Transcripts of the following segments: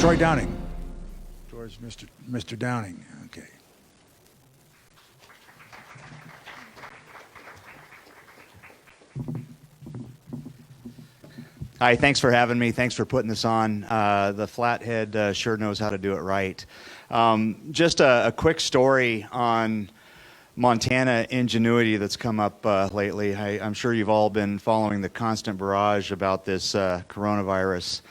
Troy Downing. Towards Mr. Downing. Okay. Hi, thanks for having me. Thanks for putting this on. The Flathead sure knows how to do it right. Just a quick story on Montana ingenuity that's come up lately. I'm sure you've all been following the constant barrage about this coronavirus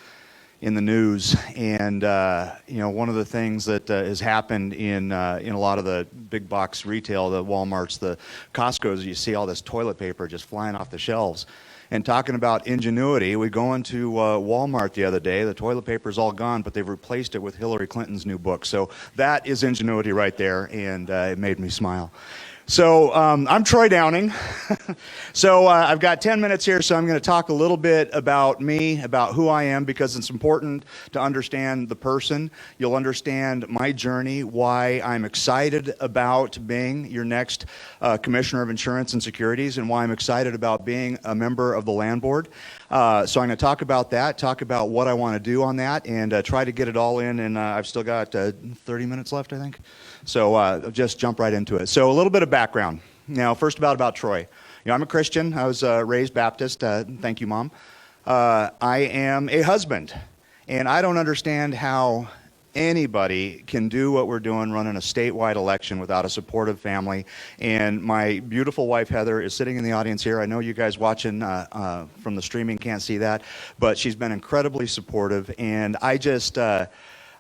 in the news, and one of the things that has happened in a lot of the big box retail, the Walmarts, the Costco's, you see all this toilet paper just flying off the shelves. And talking about ingenuity, we go into Walmart the other day. The toilet paper's all gone, but they've replaced it with Hillary Clinton's new book. So that is ingenuity right there, and it made me smile. So I'm Troy Downing. So I've got 10 minutes here, so I'm going to talk a little bit about me, about who I am, because it's important to understand the person. You'll understand my journey, why I'm excited about being your next Commissioner of Insurance and Securities, and why I'm excited about being a member of the Land Board. So I'm going to talk about that, talk about what I want to do on that, and try to get it all in, and I've still got 30 minutes left, I think. So just jump right into it. So a little bit of background. Now, first about Troy. I'm a Christian. I was raised Baptist. Thank you, Mom. I am a husband, and I don't understand how anybody can do what we're doing, running a statewide election, without a supportive family. And my beautiful wife, Heather, is sitting in the audience here. I know you guys watching from the streaming can't see that, but she's been incredibly supportive, and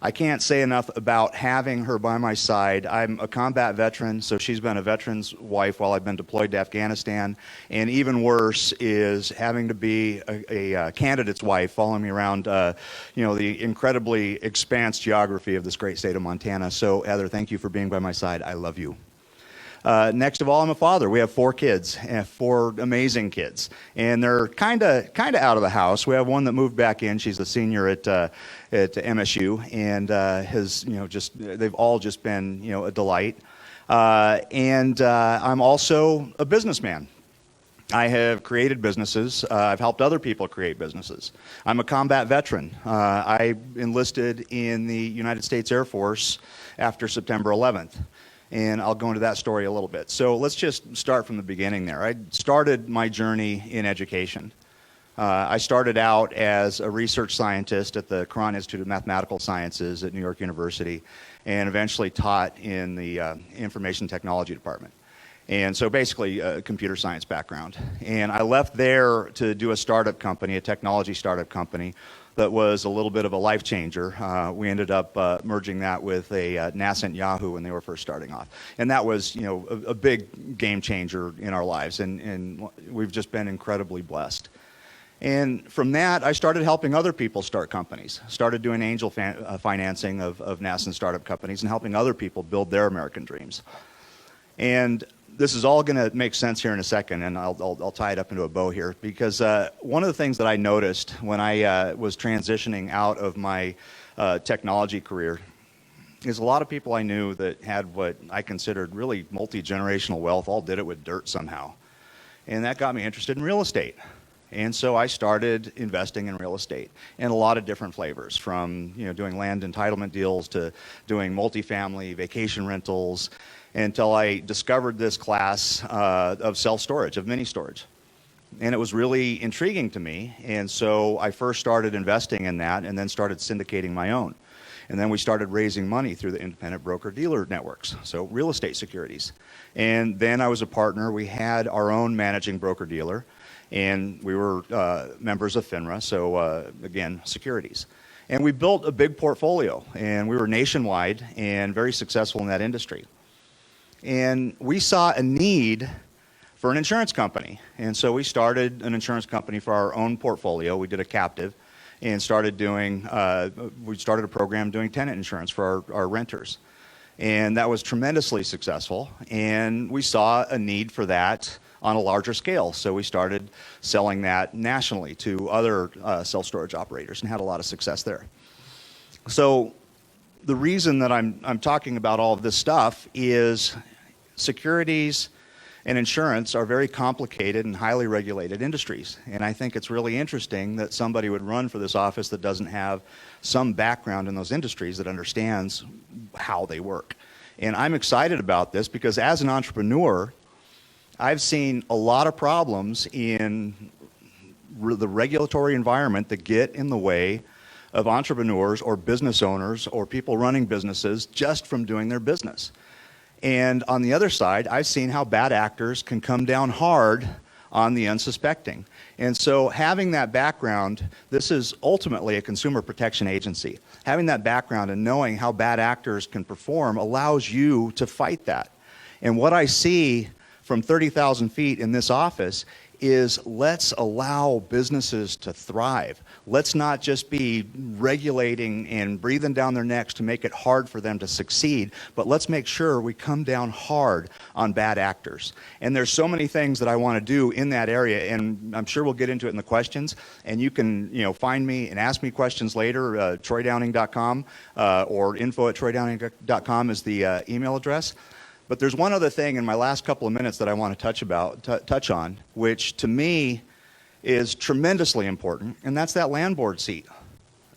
I can't say enough about having her by my side. I'm a combat veteran, so she's been a veteran's wife while I've been deployed to Afghanistan. And even worse is having to be a candidate's wife, following me around, the incredibly expanse geography of this great state of Montana. So, Heather, thank you for being by my side. I love you. Next of all, I'm a father. We have 4 kids, 4 amazing kids, and they're kind of out of the house. We have one that moved back in. She's a senior at MSU, and they've all just been a delight. And I'm also a businessman. I have created businesses. I've helped other people create businesses. I'm a combat veteran. I enlisted in the United States Air Force after September 11th. And I'll go into that story a little bit. So let's just start from the beginning there. I started my journey in education. I started out as a research scientist at the Quran Institute of Mathematical Sciences at New York University, and eventually taught in the Information Technology Department. And so basically a computer science background. And I left there to do a startup company, a technology startup company, that was a little bit of a life changer. We ended up merging that with a nascent Yahoo when they were first starting off. And that was, a big game changer in our lives. And we've just been incredibly blessed. And from that, I started helping other people start companies. Started doing angel financing of nascent startup companies and helping other people build their American dreams. And this is all going to make sense here in a second, and I'll tie it up into a bow here, because one of the things that I noticed when I was transitioning out of my technology career is a lot of people I knew that had what I considered really multi-generational wealth all did it with dirt somehow. And that got me interested in real estate. And so I started investing in real estate in a lot of different flavors, from doing land entitlement deals to doing multifamily, vacation rentals, until I discovered this class of self-storage, of mini-storage. And it was really intriguing to me, and so I first started investing in that and then started syndicating my own. And then we started raising money through the independent broker-dealer networks, so real estate securities. And then I was a partner. We had our own managing broker-dealer, and we were members of FINRA, so again, securities. And we built a big portfolio, and we were nationwide and very successful in that industry. And we saw a need for an insurance company. And so we started an insurance company for our own portfolio. We did a captive and started a program doing tenant insurance for our renters. And that was tremendously successful. And we saw a need for that on a larger scale. So we started selling that nationally to other self-storage operators and had a lot of success there. So the reason that I'm talking about all of this stuff is securities and insurance are very complicated and highly regulated industries. And I think it's really interesting that somebody would run for this office that doesn't have some background in those industries, that understands how they work. And I'm excited about this because as an entrepreneur, I've seen a lot of problems in the regulatory environment that get in the way of entrepreneurs or business owners or people running businesses just from doing their business. And on the other side, I've seen how bad actors can come down hard on the unsuspecting. And so having that background, this is ultimately a consumer protection agency. Having that background and knowing how bad actors can perform allows you to fight that. And what I see from 30,000 feet in this office is, let's allow businesses to thrive. Let's not just be regulating and breathing down their necks to make it hard for them to succeed, but let's make sure we come down hard on bad actors. And there's so many things that I want to do in that area, and I'm sure we'll get into it in the questions, and you can find me and ask me questions later. TroyDowning.com or info@TroyDowning.com is the email address. But there's one other thing in my last couple of minutes that I want to touch on, which to me is tremendously important, and that's that land board seat.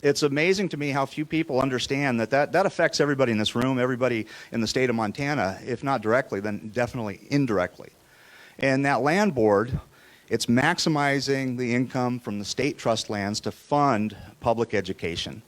It's amazing to me how few people understand that affects everybody in this room, everybody in the state of Montana, if not directly, then definitely indirectly. And that land board, it's maximizing the income from the state trust lands to fund public education.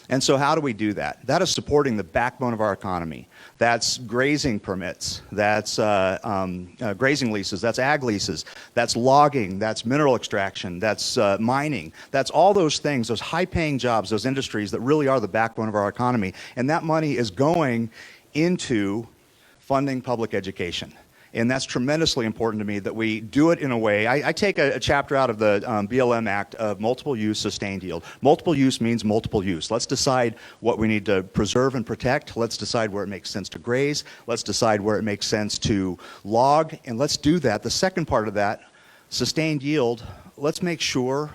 And so how do we do that? That is supporting the backbone of our economy. That's grazing permits, that's grazing leases, that's ag leases, that's logging, that's mineral extraction, that's mining. That's all those things, those high-paying jobs, those industries that really are the backbone of our economy. And that money is going into funding public education. And that's tremendously important to me that we do it in a way. I take a chapter out of the BLM Act of multiple use, sustained yield. Multiple use means multiple use. Let's decide what we need to preserve and protect. Let's decide where it makes sense to graze. Let's decide where it makes sense to log. And let's do that. The second part of that, sustained yield, let's make sure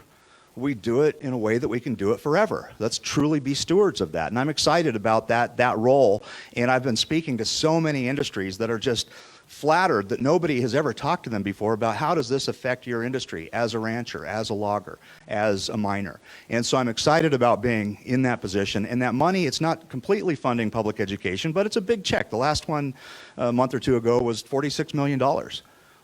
we do it in a way that we can do it forever. Let's truly be stewards of that. And I'm excited about that role. And I've been speaking to so many industries that are just flattered that nobody has ever talked to them before about how does this affect your industry as a rancher, as a logger, as a miner. And so I'm excited about being in that position. And that money, it's not completely funding public education, but it's a big check. The last one a month or two ago was $46 million.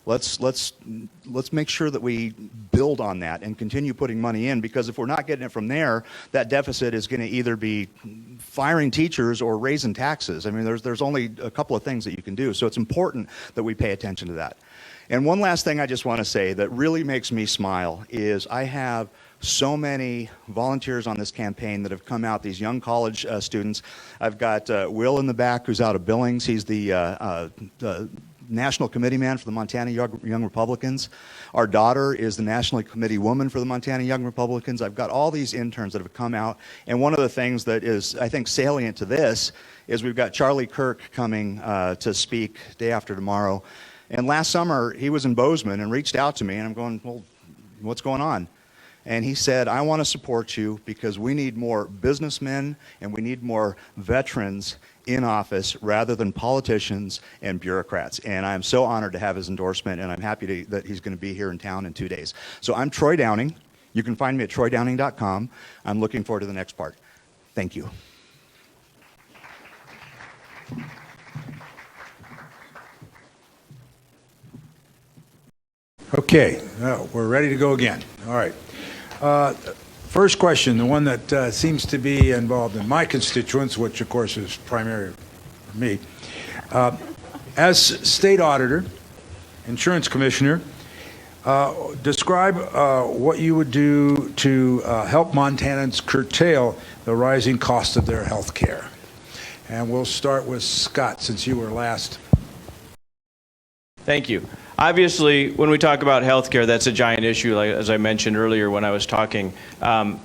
Let's make sure that we build on that and continue putting money in, because if we're not getting it from there, that deficit is going to either be firing teachers or raising taxes. I mean, there's only a couple of things that you can do. So it's important that we pay attention to that. And one last thing I just want to say that really makes me smile is I have so many volunteers on this campaign that have come out, these young college students. I've got Will in the back, who's out of Billings. He's the National Committee Man for the Montana Young Republicans. Our daughter is the National Committee Woman for the Montana Young Republicans. I've got all these interns that have come out, and one of the things that is, I think, salient to this is we've got Charlie Kirk coming to speak day after tomorrow. And last summer, he was in Bozeman and reached out to me, and I'm going, well, what's going on? And he said, I want to support you because we need more businessmen and we need more veterans in office rather than politicians and bureaucrats. And I'm so honored to have his endorsement, and I'm happy that he's going to be here in town in 2 days. So I'm Troy Downing. You can find me at TroyDowning.com. I'm looking forward to the next part. Thank you. Okay, we're ready to go again. All right. First question, the one that seems to be involved in my constituents, which of course is primary for me. As state auditor, insurance commissioner, describe what you would do to help Montanans curtail the rising cost of their health care. And we'll start with Scott, since you were last. Thank you. Obviously, when we talk about healthcare, that's a giant issue, like, as I mentioned earlier when I was talking. And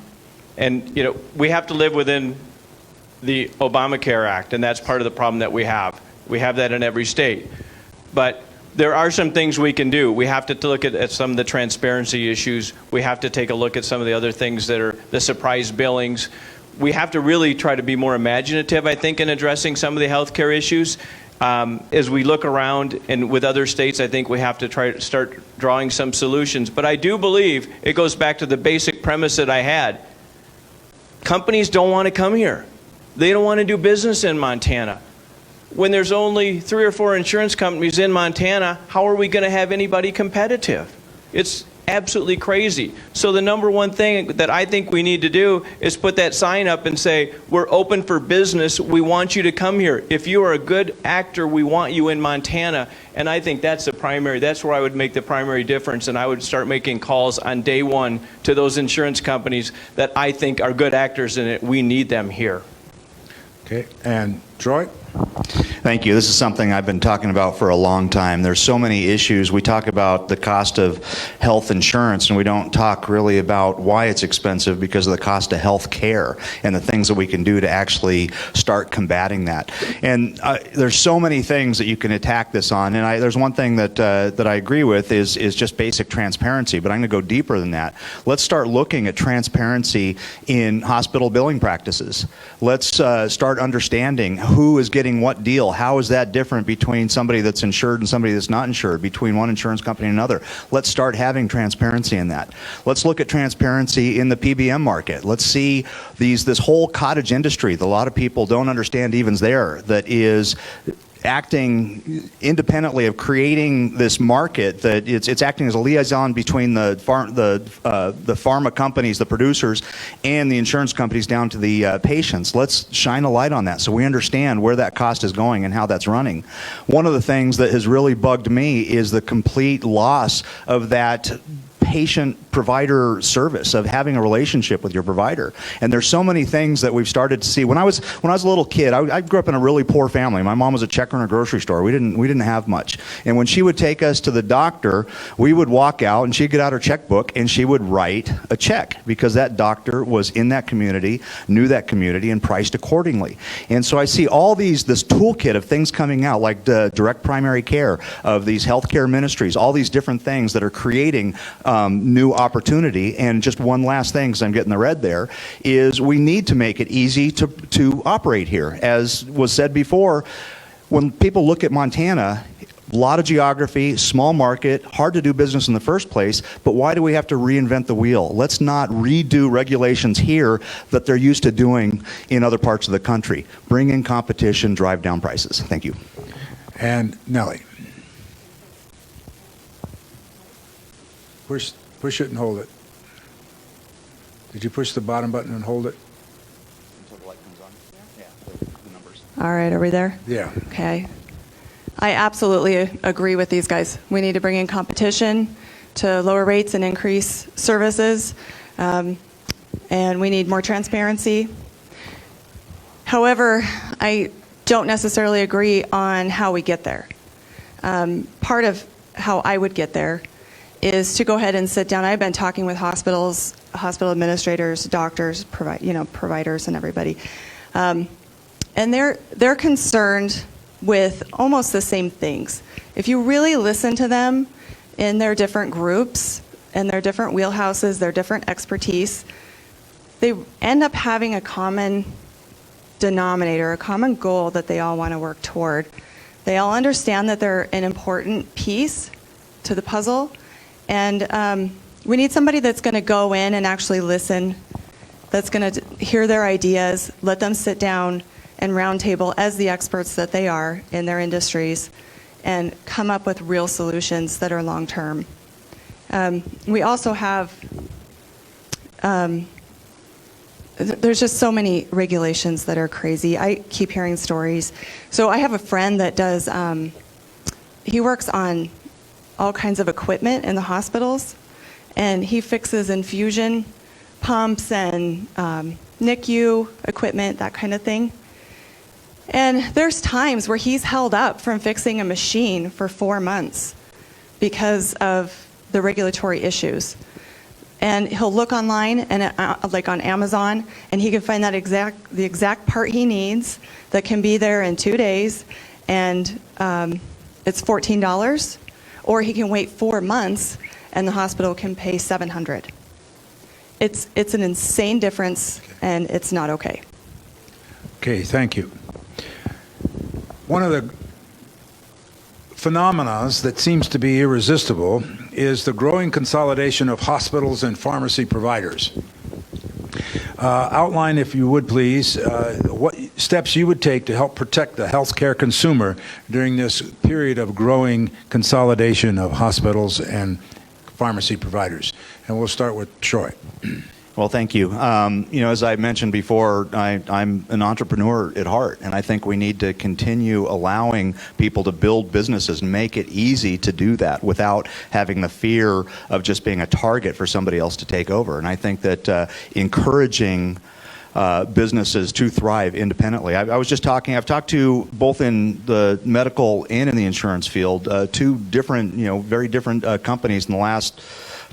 we have to live within the Obamacare Act, and that's part of the problem that we have. We have that in every state. But there are some things we can do. We have to look at some of the transparency issues. We have to take a look at some of the other things that are the surprise billings. We have to really try to be more imaginative, I think, in addressing some of the healthcare issues. As we look around and with other states, I think we have to try to start drawing some solutions. But I do believe it goes back to the basic premise that I had. Companies don't want to come here. They don't want to do business in Montana. When there's only 3 or 4 insurance companies in Montana, how are we going to have anybody competitive? It's absolutely crazy. So the number one thing that I think we need to do is put that sign up and say, we're open for business. We want you to come here. If you are a good actor, we want you in Montana. And I think that's where I would make the primary difference. And I would start making calls on day one to those insurance companies that I think are good actors in it. We need them here. Okay, and Troy? Thank you. This is something I've been talking about for a long time. There's so many issues. We talk about the cost of health insurance, and we don't talk really about why it's expensive because of the cost of health care and the things that we can do to actually start combating that. And there's so many things that you can attack this on. And there's one thing that I agree with is just basic transparency, but I'm going to go deeper than that. Let's start looking at transparency in hospital billing practices. Let's start understanding who is getting what deal. How is that different between somebody that's insured and somebody that's not insured, between one insurance company and another? Let's start having transparency in that. Let's look at transparency in the PBM market. Let's see this whole cottage industry that a lot of people don't understand even's there, that is acting independently of creating this market, that it's acting as a liaison between the pharma companies, the producers, and the insurance companies down to the patients. Let's shine a light on that so we understand where that cost is going and how that's running. One of the things that has really bugged me is the complete loss of that patient-provider service, of having a relationship with your provider. And there's so many things that we've started to see. When I was a little kid, I grew up in a really poor family. My mom was a checker in a grocery store. We didn't have much. And when she would take us to the doctor, we would walk out and she'd get out her checkbook and she would write a check because that doctor was in that community, knew that community, and priced accordingly. And so I see all this toolkit of things coming out, like the direct primary care, of these healthcare ministries, all these different things that are creating new opportunity. And just one last thing, because I'm getting the red there, is we need to make it easy to operate here. As was said before, when people look at Montana, a lot of geography, small market, hard to do business in the first place, but why do we have to reinvent the wheel? Let's not redo regulations here that they're used to doing in other parts of the country. Bring in competition, drive down prices. Thank you. And Nellie. Push it and hold it. Did you push the bottom button and hold it? Until the light comes on? Yeah, the numbers. All right, are we there? Yeah. Okay. I absolutely agree with these guys. We need to bring in competition to lower rates and increase services, and we need more transparency. However, I don't necessarily agree on how we get there. Part of how I would get there is to go ahead and sit down. I've been talking with hospitals, hospital administrators, doctors, providers, and everybody, and they're concerned with almost the same things. If you really listen to them in their different groups and their different wheelhouses, their different expertise, they end up having a common denominator, a common goal that they all want to work toward. They all understand that they're an important piece to the puzzle. And we need somebody that's going to go in and actually listen, that's going to hear their ideas, let them sit down and roundtable as the experts that they are in their industries, and come up with real solutions that are long-term. We also have, there's just so many regulations that are crazy. I keep hearing stories. So I have a friend that does, he works on all kinds of equipment in the hospitals, and he fixes infusion pumps and NICU equipment, that kind of thing. And there's times where he's held up from fixing a machine for 4 months because of the regulatory issues. And he'll look online and like on Amazon, and he can find the exact part he needs that can be there in 2 days, and it's $14. Or he can wait 4 months and the hospital can pay $700. It's an insane difference, and it's not okay. Okay, thank you. One of the phenomena that seems to be irresistible is the growing consolidation of hospitals and pharmacy providers. Outline, if you would please, what steps you would take to help protect the healthcare consumer during this period of growing consolidation of hospitals and pharmacy providers. And we'll start with Troy. Well, thank you. As I mentioned before, I'm an entrepreneur at heart, and I think we need to continue allowing people to build businesses and make it easy to do that without having the fear of just being a target for somebody else to take over. And I think that encouraging businesses to thrive independently. I've talked to both in the medical and in the insurance field, two different, very different companies in the last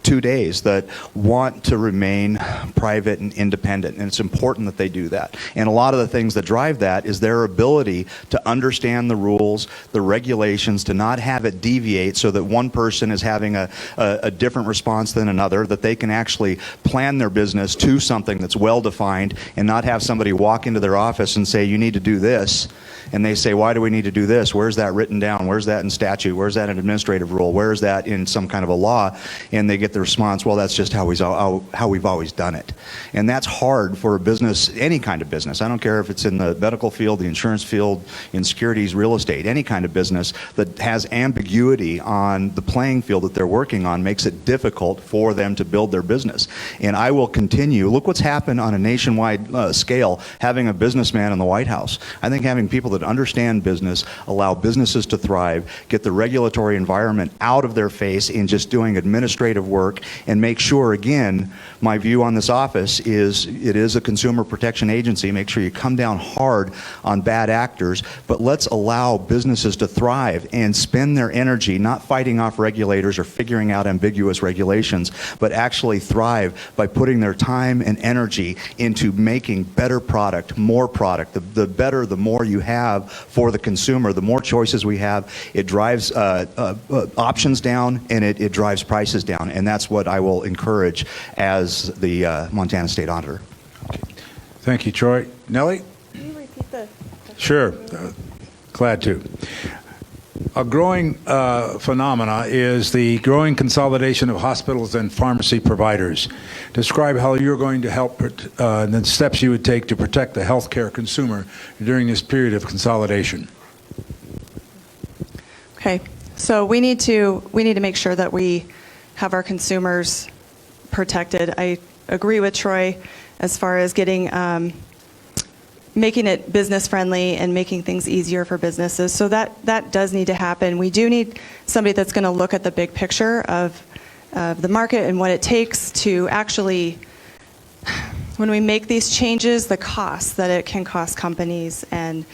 2 days that want to remain private and independent, and it's important that they do that. And a lot of the things that drive that is their ability to understand the rules, the regulations, to not have it deviate so that one person is having a different response than another, that they can actually plan their business to something that's well defined and not have somebody walk into their office and say, you need to do this. And they say, why do we need to do this? Where's that written down? Where's that in statute? Where's that in administrative rule? Where is that in some kind of a law? And they get the response, well, that's just how we've always done it. And that's hard for a business, any kind of business. I don't care if it's in the medical field, the insurance field, in securities, real estate, any kind of business that has ambiguity on the playing field that they're working on makes it difficult for them to build their business. And I will continue. Look what's happened on a nationwide scale, having a businessman in the White House. I think having people that understand business, allow businesses to thrive, get the regulatory environment out of their face in just doing administrative work, and make sure, again, my view on this office is it is a consumer protection agency. Make sure you come down hard on bad actors, but let's allow businesses to thrive and spend their energy not fighting off regulators or figuring out ambiguous regulations, but actually thrive by putting their time and energy into making better product, more product. The better, the more you have for the consumer, the more choices we have. It drives options down, and it drives prices down, and that's what I will encourage as the Montana State Auditor. Okay. Thank you, Troy. Nellie? Can you repeat the Sure. Glad to. A growing phenomena is the growing consolidation of hospitals and pharmacy providers. Describe how you're going to help and the steps you would take to protect the healthcare consumer during this period of consolidation. Okay, so we need to make sure that we have our consumers protected. I agree with Troy as far as getting making it business friendly and making things easier for businesses. So that does need to happen. We do need somebody that's going to look at the big picture of the market and what it takes to actually, when we make these changes, the costs that it can cost companies, and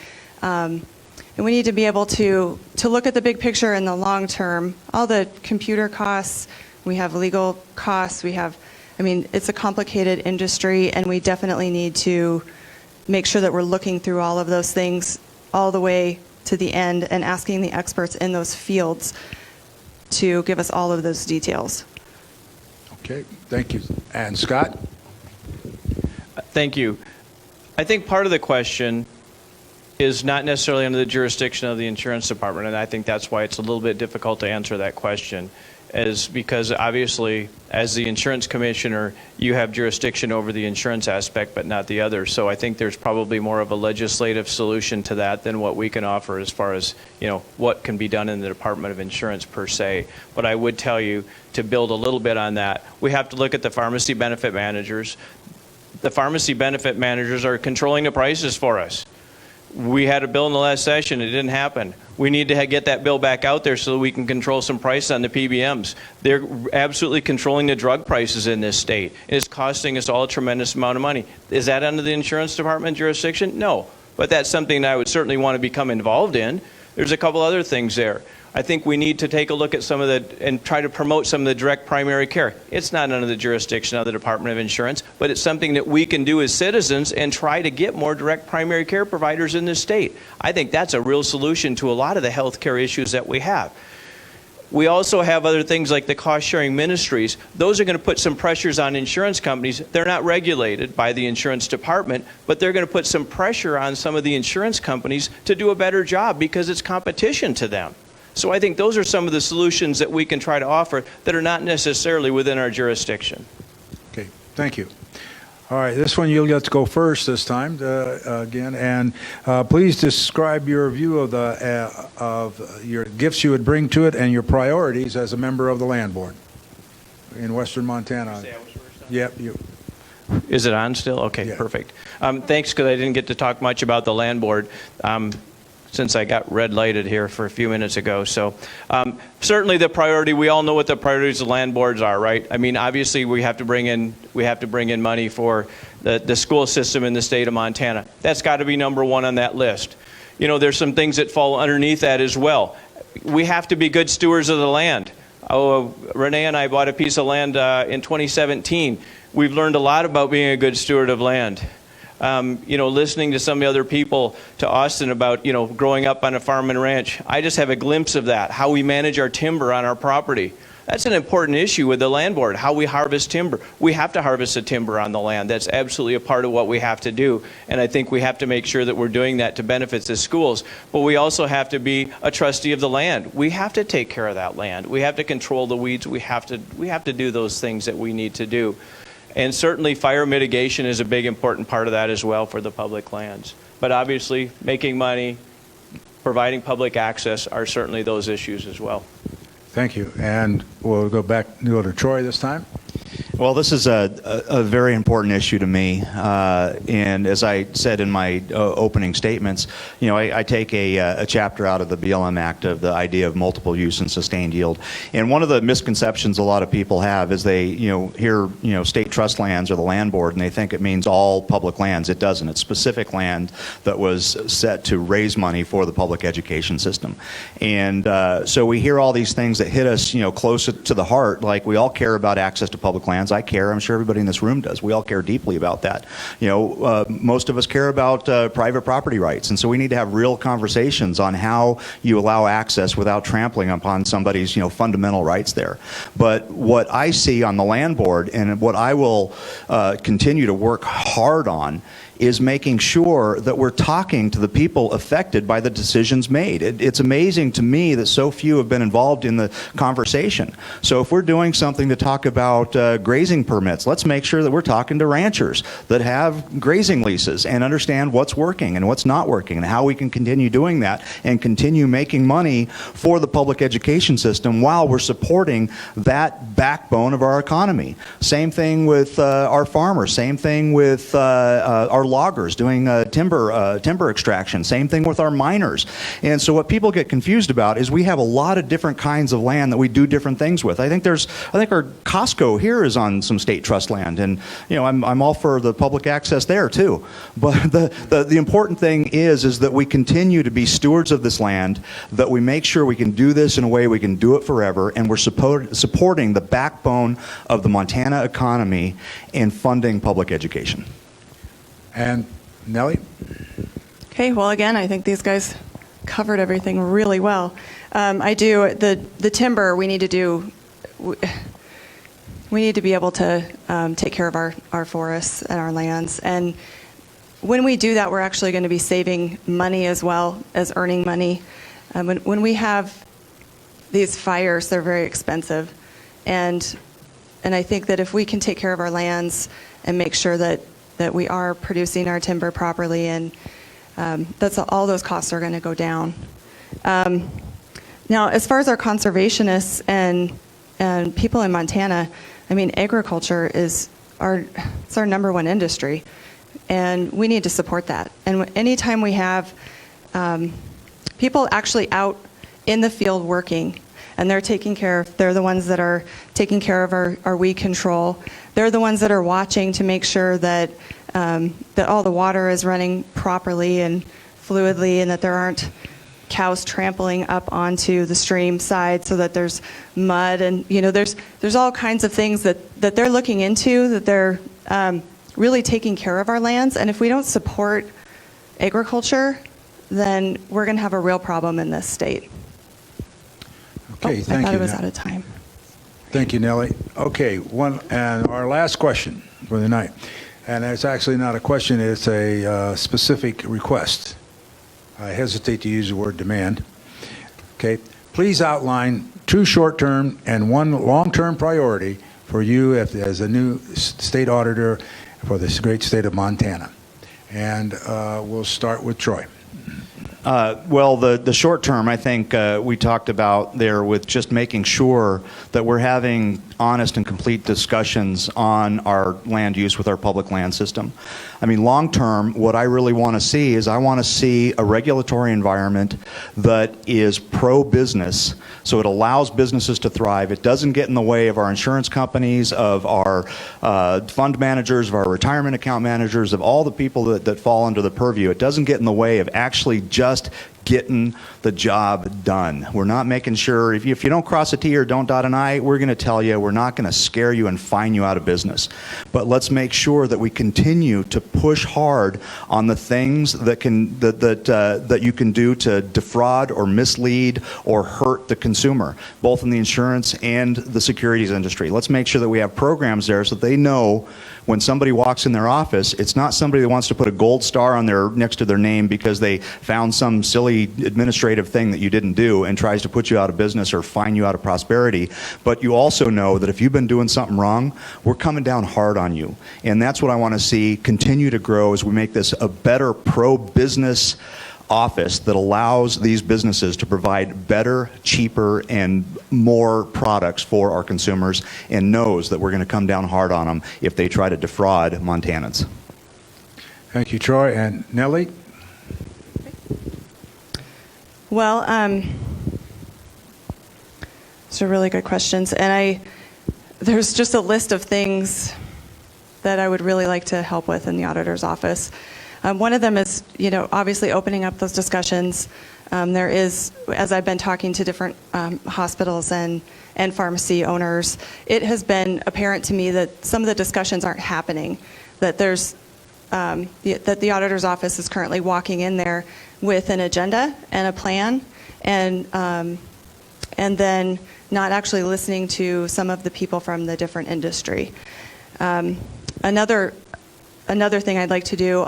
we need to be able to look at the big picture in the long term. All the computer costs, we have legal costs, it's a complicated industry, and we definitely need to make sure that we're looking through all of those things all the way to the end and asking the experts in those fields to give us all of those details. Okay, thank you. And Scott? Thank you. I think part of the question is not necessarily under the jurisdiction of the insurance department, and I think that's why it's a little bit difficult to answer that question, is because obviously as the insurance commissioner you have jurisdiction over the insurance aspect but not the other. So I think there's probably more of a legislative solution to that than what we can offer as far as what can be done in the Department of Insurance per se. But I would tell you, to build a little bit on that, we have to look at the pharmacy benefit managers. The pharmacy benefit managers are controlling the prices for us. We had a bill in the last session. It didn't happen. We need to get that bill back out there so that we can control some price on the PBMs. They're absolutely controlling the drug prices in this state. It's costing us all a tremendous amount of money. Is that under the insurance department jurisdiction? No. But that's something that I would certainly want to become involved in. There's a couple other things there. I think we need to take a look at some of and try to promote some of the direct primary care. It's not under the jurisdiction of the Department of Insurance, but it's something that we can do as citizens and try to get more direct primary care providers in this state. I think that's a real solution to a lot of the health care issues that we have. We also have other things like the cost-sharing ministries. Those are going to put some pressures on insurance companies. They're not regulated by the insurance department, but they're going to put some pressure on some of the insurance companies to do a better job because it's competition to them. So I think those are some of the solutions that we can try to offer that are not necessarily within our jurisdiction. Okay, thank you. All right, this one you'll get to go first this time again, and please describe your view of your gifts you would bring to it and your priorities as a member of the Land Board in Western Montana. Yep, you. Is it on still? Okay, Yeah. perfect. Thanks, because I didn't get to talk much about the land board since I got red lighted here for a few minutes ago. So certainly the priority, we all know what the priorities of land boards are, right? I mean, obviously we have to bring in money for the school system in the state of Montana. That's got to be number one on that list. You know, there's some things that fall underneath that as well. We have to be good stewards of the land. Renee and I bought a piece of land in 2017. We've learned a lot about being a good steward of land. You know, listening to some of the other people, to Austin, about, you know, growing up on a farm and ranch, I just have a glimpse of that, how we manage our timber on our property. That's an important issue with the land board, how we harvest timber. We have to harvest the timber on the land. That's absolutely a part of what we have to do. And I think we have to make sure that we're doing that to benefit the schools. But we also have to be a trustee of the land. We have to take care of that land. We have to control the weeds. We have to do those things that we need to do. And certainly fire mitigation is a big important part of that as well for the public lands. But obviously making money, providing public access are certainly those issues as well. Thank you. And we'll go to Troy this time. Well, this is a very important issue to me, and as I said in my opening statements, you know, I take a chapter out of the BLM Act of the idea of multiple use and sustained yield. And one of the misconceptions a lot of people have is they, you know, hear, you know, state trust lands or the land board, and they think it means all public lands. It doesn't. It's specific land that was set to raise money for the public education system. And so we hear all these things that hit us, you know, close to the heart. Like, we all care about access to public lands. I care. I'm sure everybody in this room does. We all care deeply about that. You know, most of us care about private property rights, and so we need to have real conversations on how you allow access without trampling upon somebody's, you know, fundamental rights there. But what I see on the land board, and what I will continue to work hard on, is making sure that we're talking to the people affected by the decisions made. It's amazing to me that so few have been involved in the conversation. So if we're doing something to talk about grazing permits, let's make sure that we're talking to ranchers that have grazing leases and understand what's working and what's not working, and how we can continue doing that and continue making money for the public education system while we're supporting that backbone of our economy. Same thing with our farmers. Same thing with our loggers doing timber extraction. Same thing with our miners. And so what people get confused about is we have a lot of different kinds of land that we do different things with. I think our Costco here is on some state trust land, and you know, I'm all for the public access there too. But the important thing is that we continue to be stewards of this land, that we make sure we can do this in a way we can do it forever, and we're supporting the backbone of the Montana economy and funding public education. And Nellie? Okay, well, again, I think these guys covered everything really well. The timber, we need to be able to take care of our forests and our lands. And when we do that, we're actually going to be saving money as well as earning money. When we have these fires, they're very expensive. And I think that if we can take care of our lands and make sure that we are producing our timber properly, and all those costs are going to go down. Now, as far as our conservationists and people in Montana, I mean, agriculture is our #1 industry, and we need to support that. And anytime we have people actually out in the field working, and they're the ones that are taking care of our weed control. They're the ones that are watching to make sure that all the water is running properly and fluidly, and that there aren't cows trampling up onto the stream side so that there's mud, and you know, there's all kinds of things that they're looking into, that they're really taking care of our lands. And if we don't support agriculture, then we're going to have a real problem in this state. Okay, thank you. I thought I was out of time. Thank you, Nellie. Okay, and our last question for the night, and it's actually not a question, it's a specific request. I hesitate to use the word demand. Okay, please outline 2 short-term and 1 long-term priority for you as a new state auditor for this great state of Montana. And we'll start with Troy. Well, the short term, I think we talked about there with just making sure that we're having honest and complete discussions on our land use with our public land system. I mean, long term, what I really want to see is I want to see a regulatory environment that is pro-business, so it allows businesses to thrive. It doesn't get in the way of our insurance companies, of our fund managers, of our retirement account managers, of all the people that fall under the purview. It doesn't get in the way of actually just getting the job done. We're not making sure, if you don't cross a T or don't dot an I, we're going to tell you, we're not going to scare you and fine you out of business. But let's make sure that we continue to push hard on the things that you can do to defraud or mislead or hurt the consumer, both in the insurance and the securities industry. Let's make sure that we have programs there so that they know when somebody walks in their office, it's not somebody that wants to put a gold star on next to their name because they found some silly administrative thing that you didn't do and tries to put you out of business or fine you out of prosperity. But you also know that if you've been doing something wrong, we're coming down hard on you. And that's what I want to see continue to grow as we make this a better pro-business office that allows these businesses to provide better, cheaper, and more products for our consumers, and knows that we're going to come down hard on them if they try to defraud Montanans. Thank you, Troy. And Nellie? Well, those are really good questions. And there's just a list of things that I would really like to help with in the auditor's office. One of them is, obviously opening up those discussions. There is, as I've been talking to different hospitals and pharmacy owners, it has been apparent to me that some of the discussions aren't happening, that that the auditor's office is currently walking in there with an agenda and a plan, and then not actually listening to some of the people from the different industry. Another thing I'd like to do,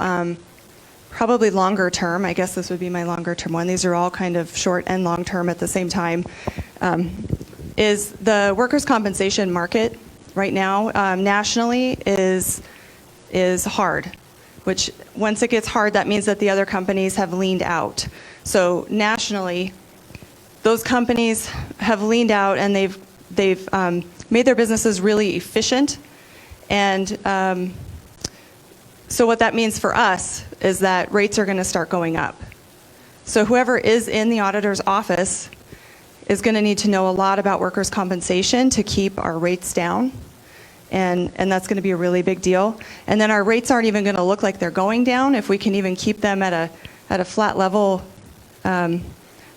probably longer term, I guess this would be my longer term one, these are all kind of short and long term at the same time, is the workers' compensation market right now nationally is hard, which once it gets hard, that means that the other companies have leaned out. So nationally, those companies have leaned out and they've made their businesses really efficient. And so what that means for us is that rates are going to start going up. So whoever is in the auditor's office is going to need to know a lot about workers' compensation to keep our rates down. And that's going to be a really big deal. And then our rates aren't even going to look like they're going down if we can even keep them at a flat level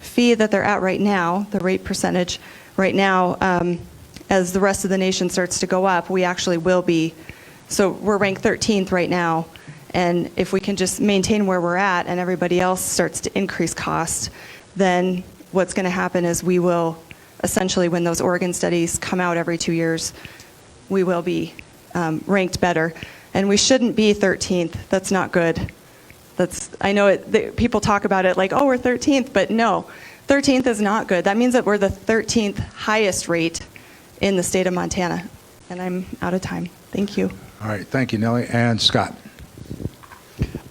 fee that they're at right now, the rate percentage right now. As the rest of the nation starts to go up, we actually will be. So we're ranked 13th right now, and if we can just maintain where we're at and everybody else starts to increase cost, then what's going to happen is we will essentially, when those Oregon studies come out every 2 years, we will be ranked better. And we shouldn't be 13th. That's not good. I know people talk about it like, oh, we're 13th, but no, 13th is not good. That means that we're the 13th highest rate in the state of Montana. And I'm out of time. Thank you. All right. Thank you, Nellie. And Scott.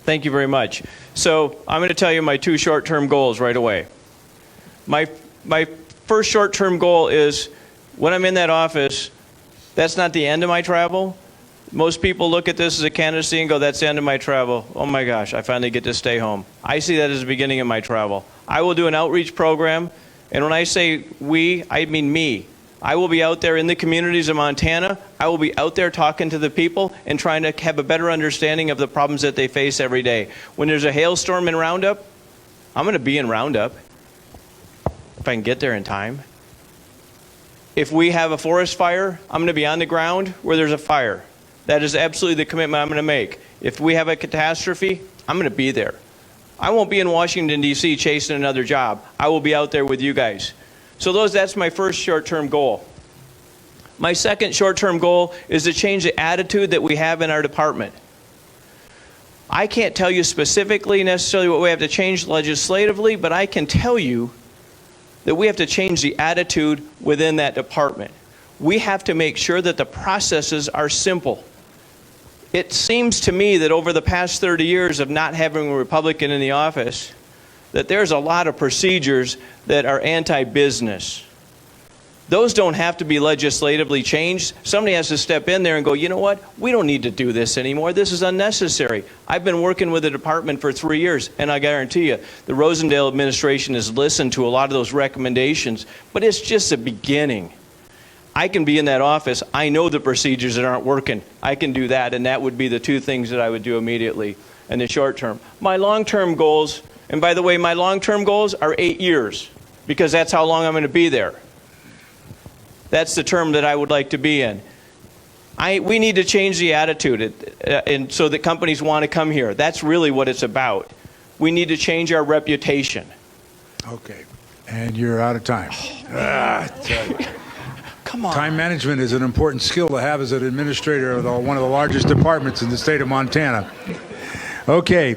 Thank you very much. So I'm going to tell you my 2 short-term goals right away. My first short-term goal is when I'm in that office, that's not the end of my travel. Most people look at this as a candidacy and go, that's the end of my travel. Oh my gosh, I finally get to stay home. I see that as the beginning of my travel. I will do an outreach program, and when I say we, I mean me. I will be out there in the communities of Montana. I will be out there talking to the people and trying to have a better understanding of the problems that they face every day. When there's a hailstorm in Roundup, I'm going to be in Roundup if I can get there in time. If we have a forest fire, I'm going to be on the ground where there's a fire. That is absolutely the commitment I'm going to make. If we have a catastrophe, I'm going to be there. I won't be in Washington, D.C. chasing another job. I will be out there with you guys. So that's my first short-term goal. My second short-term goal is to change the attitude that we have in our department. I can't tell you specifically necessarily what we have to change legislatively, but I can tell you that we have to change the attitude within that department. We have to make sure that the processes are simple. It seems to me that over the past 30 years of not having a Republican in the office, that there's a lot of procedures that are anti-business. Those don't have to be legislatively changed. Somebody has to step in there and go, you know what? We don't need to do this anymore. This is unnecessary. I've been working with the department for 3 years, and I guarantee you, the Rosendale administration has listened to a lot of those recommendations, but it's just a beginning. I can be in that office. I know the procedures that aren't working. I can do that, and that would be the two things that I would do immediately in the short term. My long-term goals, and by the way, my long-term goals are 8 years, because that's how long I'm going to be there. That's the term that I would like to be in. We need to change the attitude and so that companies want to come here. That's really what it's about. We need to change our reputation. Okay. And you're out of time. Come on. Time management is an important skill to have as an administrator of one of the largest departments in the state of Montana. Okay.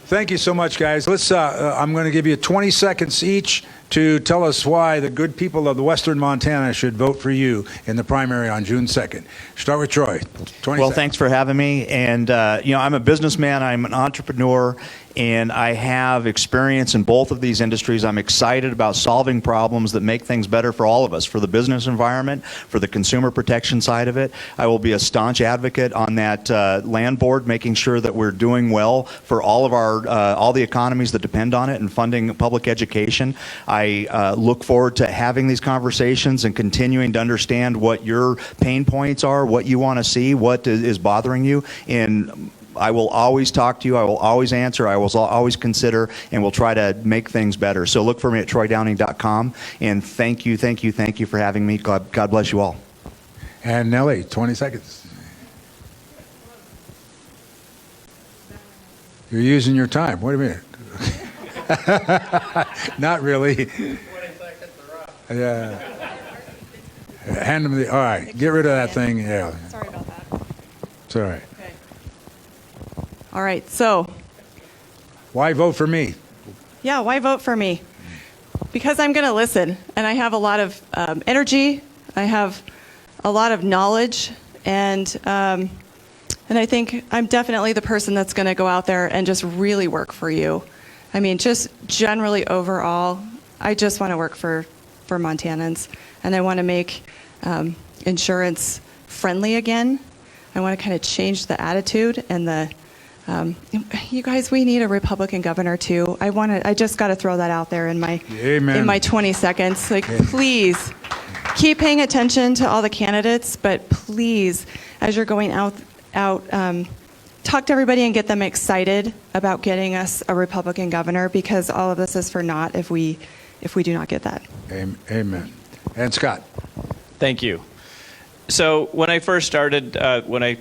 Thank you so much, guys. I'm going to give you 20 seconds each to tell us why the good people of the Western Montana should vote for you in the primary on June 2nd. Start with Troy. 20 Well, seconds. thanks for having me. And, I'm a businessman. I'm an entrepreneur. And I have experience in both of these industries. I'm excited about solving problems that make things better for all of us, for the business environment, for the consumer protection side of it. I will be a staunch advocate on that land board, making sure that we're doing well for all of all the economies that depend on it and funding public education. I look forward to having these conversations and continuing to understand what your pain points are, what you want to see, what is bothering you. And I will always talk to you. I will always answer. I will always consider, and we'll try to make things better. So look for me at troydowning.com. And thank you for having me. God bless you all. And Nellie, 20 seconds. You're using your time. Wait a minute. Not really. 20 seconds are up. Yeah. Hand them all right. Get rid of that thing. Yeah. Sorry about that. It's all right. Okay. All right, so. Why vote for me? Yeah, why vote for me? Because I'm going to listen, and I have a lot of energy. I have a lot of knowledge, and I think I'm definitely the person that's going to go out there and just really work for you. I mean, just generally overall, I just want to work for Montanans, and I want to make insurance friendly again. I want to kind of change the attitude and the. You guys, we need a Republican governor too. I just got to throw that out there in my Amen. in my 20 seconds. Like, please keep paying attention to all the candidates, but please, as you're going out, talk to everybody and get them excited about getting us a Republican governor, because all of this is for naught if we do not get that. Amen. And Scott. Thank you. So when I first started, when I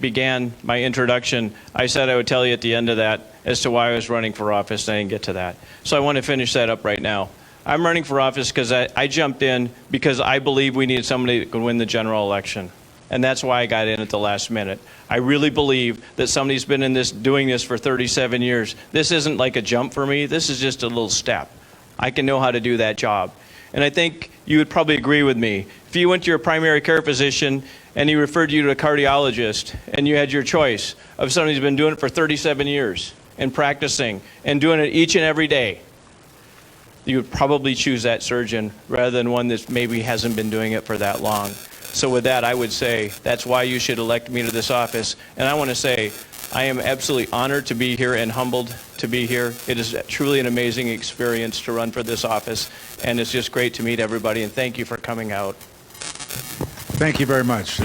began my introduction, I said I would tell you at the end of that as to why I was running for office, and I didn't get to that. So I want to finish that up right now. I'm running for office because I jumped in because I believe we needed somebody that could win the general election. And that's why I got in at the last minute. I really believe that somebody's been doing this for 37 years. This isn't like a jump for me. This is just a little step. I can know how to do that job. And I think you would probably agree with me. If you went to your primary care physician and he referred you to a cardiologist and you had your choice of somebody who's been doing it for 37 years and practicing and doing it each and every day, you would probably choose that surgeon rather than one that maybe hasn't been doing it for that long. So with that, I would say that's why you should elect me to this office. And I want to say I am absolutely honored to be here and humbled to be here. It is truly an amazing experience to run for this office, and it's just great to meet everybody, and thank you for coming out. Thank you very much.